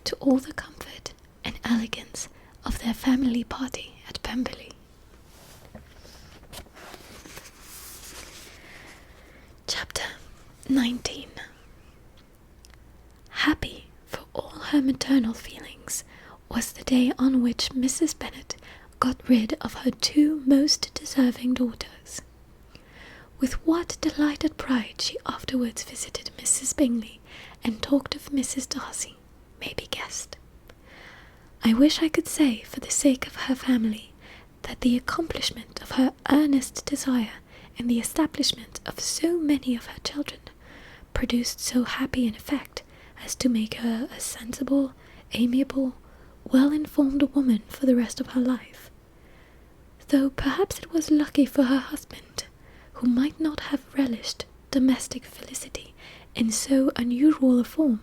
to all the comfort and elegance of their family party at Pemberley. Chapter 19. Happy for all her maternal feelings was the day on which Mrs. Bennet got rid of her two most deserving daughters. With what delighted pride she afterwards visited Mrs. Bingley and talked of Mrs. Darcy may be guessed. I wish I could say, for the sake of her family, that the accomplishment of her earnest desire in the establishment of so many of her children produced so happy an effect as to make her a sensible, amiable, well-informed woman for the rest of her life, though perhaps it was lucky for her husband, who might not have relished domestic felicity in so unusual a form,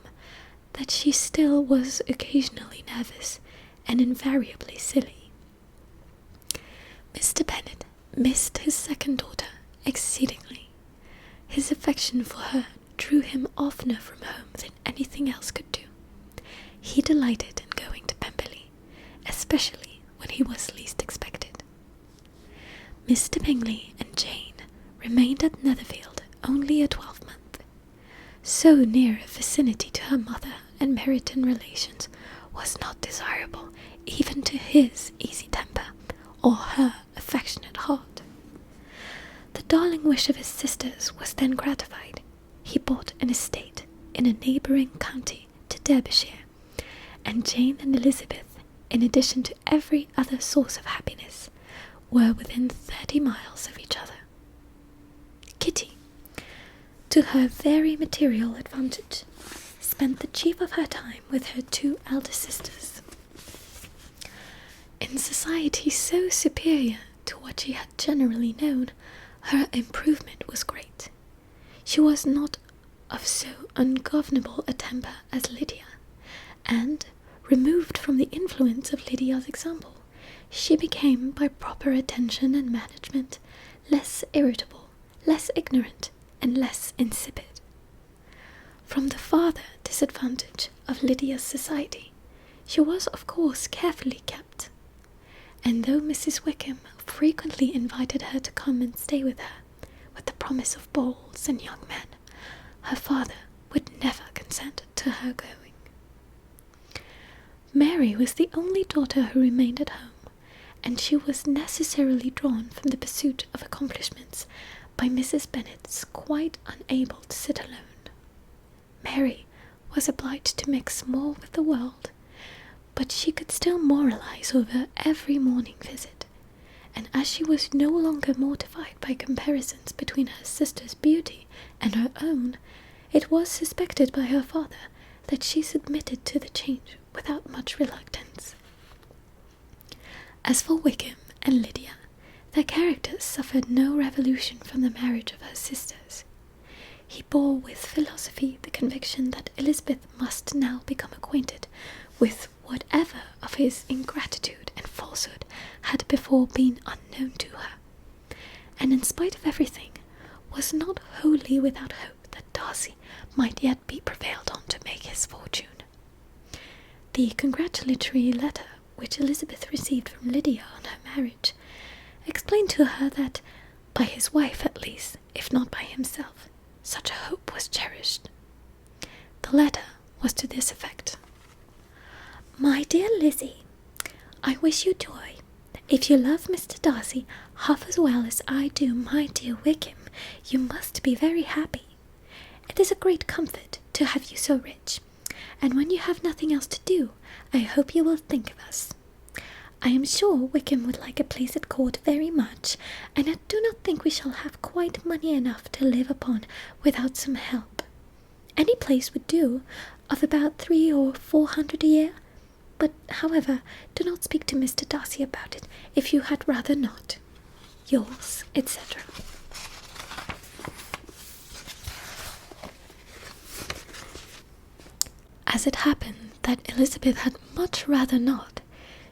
that she still was occasionally nervous and invariably silly. Mr. Bennet missed his second daughter exceedingly. His affection for her drew him oftener from home than anything else could do. He delighted in going to Pemberley, especially when he was least expected. Mr. Bingley and Jane remained at Netherfield only a 12-month. So near a vicinity to her mother and Meryton relations was not desirable even to his easy temper or her affectionate heart. The darling wish of his sisters was then gratified. He bought an estate in a neighbouring county to Derbyshire, and Jane and Elizabeth, in addition to every other source of happiness, were within 30 miles of each other. Kitty, to her very material advantage, spent the chief of her time with her two elder sisters. In society so superior to what she had generally known, her improvement was great. She was not of so ungovernable a temper as Lydia, and, removed from the influence of Lydia's example, she became, by proper attention and management, less irritable, less ignorant, and less insipid. From the farther disadvantage of Lydia's society, she was of course carefully kept, and though Mrs. Wickham frequently invited her to come and stay with her, with the promise of balls and young men, her father would never consent to her going. Mary was the only daughter who remained at home, and she was necessarily drawn from the pursuit of accomplishments by Mrs. Bennet's quite unable to sit alone. Mary was obliged to mix more with the world, but she could still moralize over every morning visit, and as she was no longer mortified by comparisons between her sister's beauty and her own, it was suspected by her father that she submitted to the change without much reluctance. As for Wickham and Lydia, their characters suffered no revolution from the marriage of her sisters. He bore with philosophy the conviction that Elizabeth must now become acquainted with whatever of his ingratitude and falsehood had before been unknown to her, and in spite of everything, was not wholly without hope that Darcy might yet be prevailed on to make his fortune. The congratulatory letter which Elizabeth received from Lydia on her marriage explained to her that, by his wife at least, if not by himself, such a hope was cherished. The letter was to this effect: "My dear Lizzie, I wish you joy. If you love Mr. Darcy half as well as I do my dear Wickham, you must be very happy. It is a great comfort to have you so rich, and when you have nothing else to do, I hope you will think of us. I am sure Wickham would like a place at court very much, and I do not think we shall have quite money enough to live upon without some help. Any place would do, of about 300 or 400 a year. But, however, do not speak to Mr. Darcy about it if you had rather not. Yours, etc." As it happened that Elizabeth had much rather not,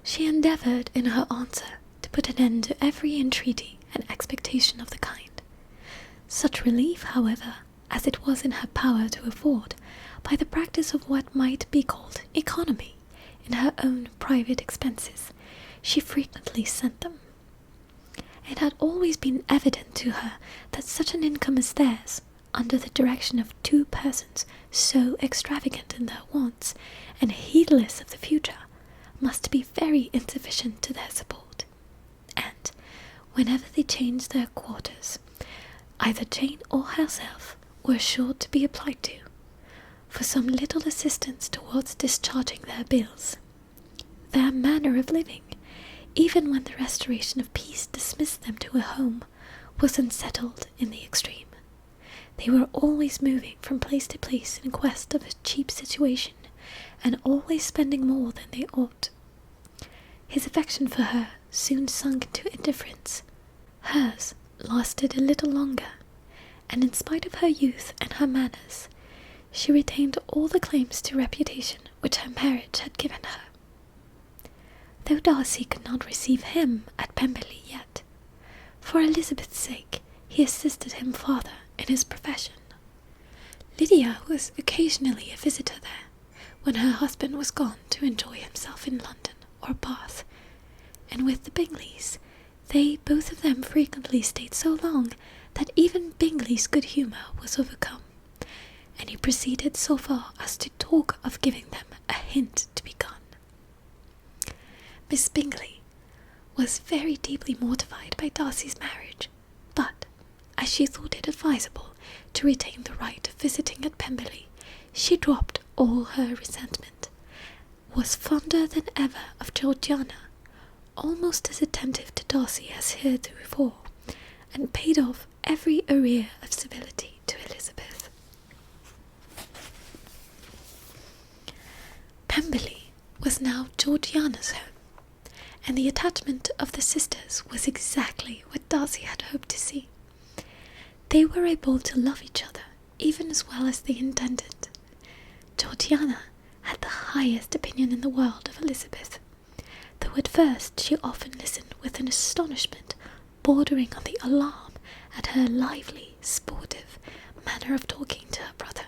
she endeavoured in her answer to put an end to every entreaty and expectation of the kind. Such relief, however, as it was in her power to afford, by the practice of what might be called economy in her own private expenses, she frequently sent them. It had always been evident to her that such an income as theirs, under the direction of two persons so extravagant in their wants and heedless of the future, must be very insufficient to their support, and, whenever they changed their quarters, either Jane or herself were sure to be applied to, for some little assistance towards discharging their bills. Their manner of living, even when the restoration of peace dismissed them to a home, was unsettled in the extreme. They were always moving from place to place in quest of a cheap situation, and always spending more than they ought. His affection for her soon sunk into indifference. Hers lasted a little longer, and in spite of her youth and her manners, she retained all the claims to reputation which her marriage had given her. Though Darcy could not receive him at Pemberley yet, for Elizabeth's sake he assisted him farther in his profession. Lydia was occasionally a visitor there, when her husband was gone to enjoy himself in London or Bath, and with the Bingleys, they both of them frequently stayed so long that even Bingley's good humour was overcome, and he proceeded so far as to talk of giving them a hint to be gone. Miss Bingley was very deeply mortified by Darcy's marriage, but, as she thought it advisable to retain the right of visiting at Pemberley, she dropped all her resentment, was fonder than ever of Georgiana, almost as attentive to Darcy as heretofore, and paid off every arrear of civility to Elizabeth. Pemberley was now Georgiana's home, and the attachment of the sisters was exactly what Darcy had hoped to see. They were able to love each other even as well as they intended. Georgiana had the highest opinion in the world of Elizabeth, though at first she often listened with an astonishment bordering on the alarm at her lively, sportive manner of talking to her brother.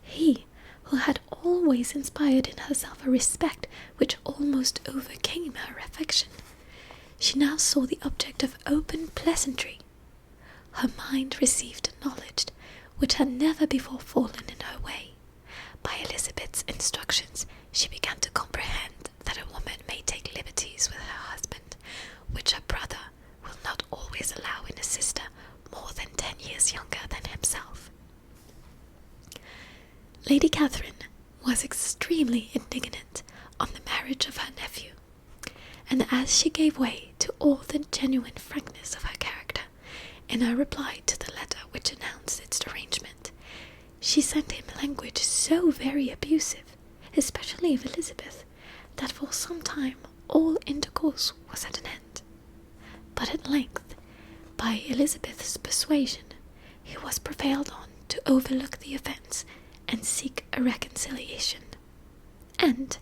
He, who had always inspired in herself a respect which almost overcame her affection, she now saw the object of open pleasantry. Her mind received knowledge which had never before fallen in her way. By Elizabeth's instructions, she began to comprehend that a woman may take liberties with her husband, which her brother will not always allow in a sister more than 10 years younger than himself. Lady Catherine was extremely indignant on the marriage of her nephew, and as she gave way to all the genuine frankness of her character, in her reply to the letter which announced its arrangement, she sent him language so very abusive, especially of Elizabeth, that for some time all intercourse was at an end. But at length, by Elizabeth's persuasion, he was prevailed on to overlook the offence and seek a reconciliation. And,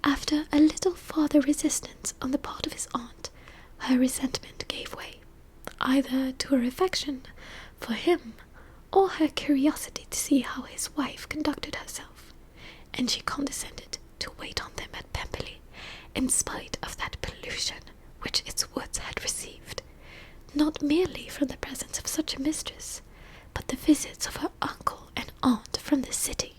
after a little farther resistance on the part of his aunt, her resentment gave way, either to her affection for him or her curiosity to see how his wife conducted herself, and she condescended to wait on them at Pemberley, in spite of that pollution which its woods had received, not merely from the presence of such a mistress, but the visits of her uncle and aunt from the city.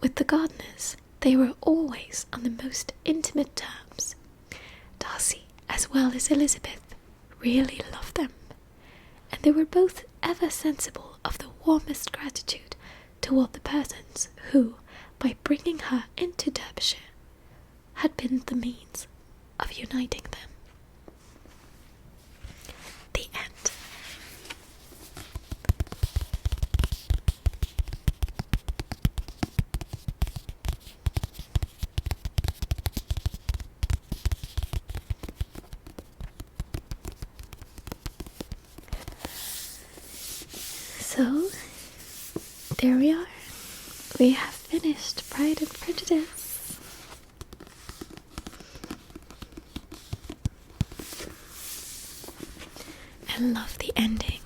With the Gardiners, they were always on the most intimate terms. Darcy, as well as Elizabeth, really loved them, and they were both ever sensible of the warmest gratitude toward the persons who, by bringing her into Derbyshire, had been the means of uniting them. The end. So, there we are. We have finished Pride and Prejudice. I love the ending.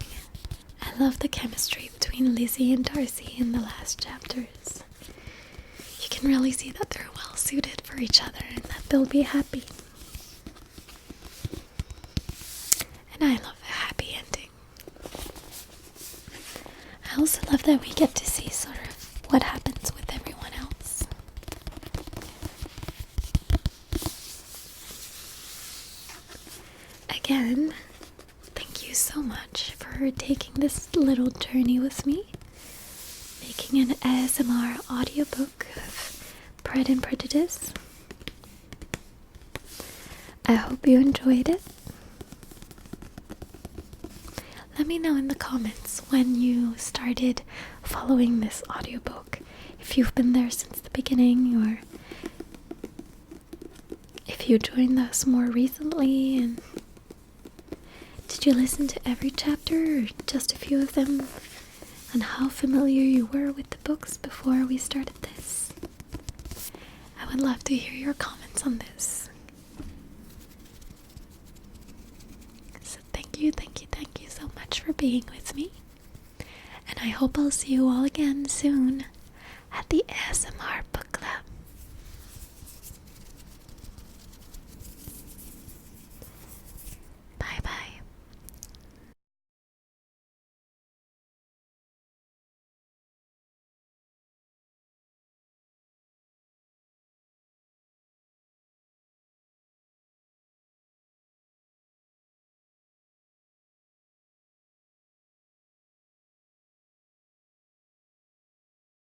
I love the chemistry between Lizzie and Darcy in the last chapters. You can really see that they're well suited for each other and that they'll be happy. And I love a happy ending. I also love that we get to see sort of what happens with everyone else. Again, thank you so much for taking this little journey with me, making an ASMR audiobook of Pride and Prejudice. I hope you enjoyed it. Let me know in the comments when you started following this audiobook, if you've been there since the beginning, or if you joined us more recently, and did you listen to every chapter or just a few of them, and how familiar you were with the books before we started this. I would love to hear your comments on this. So thank you so much for being with me, and I hope I'll see you all again soon at the ASMR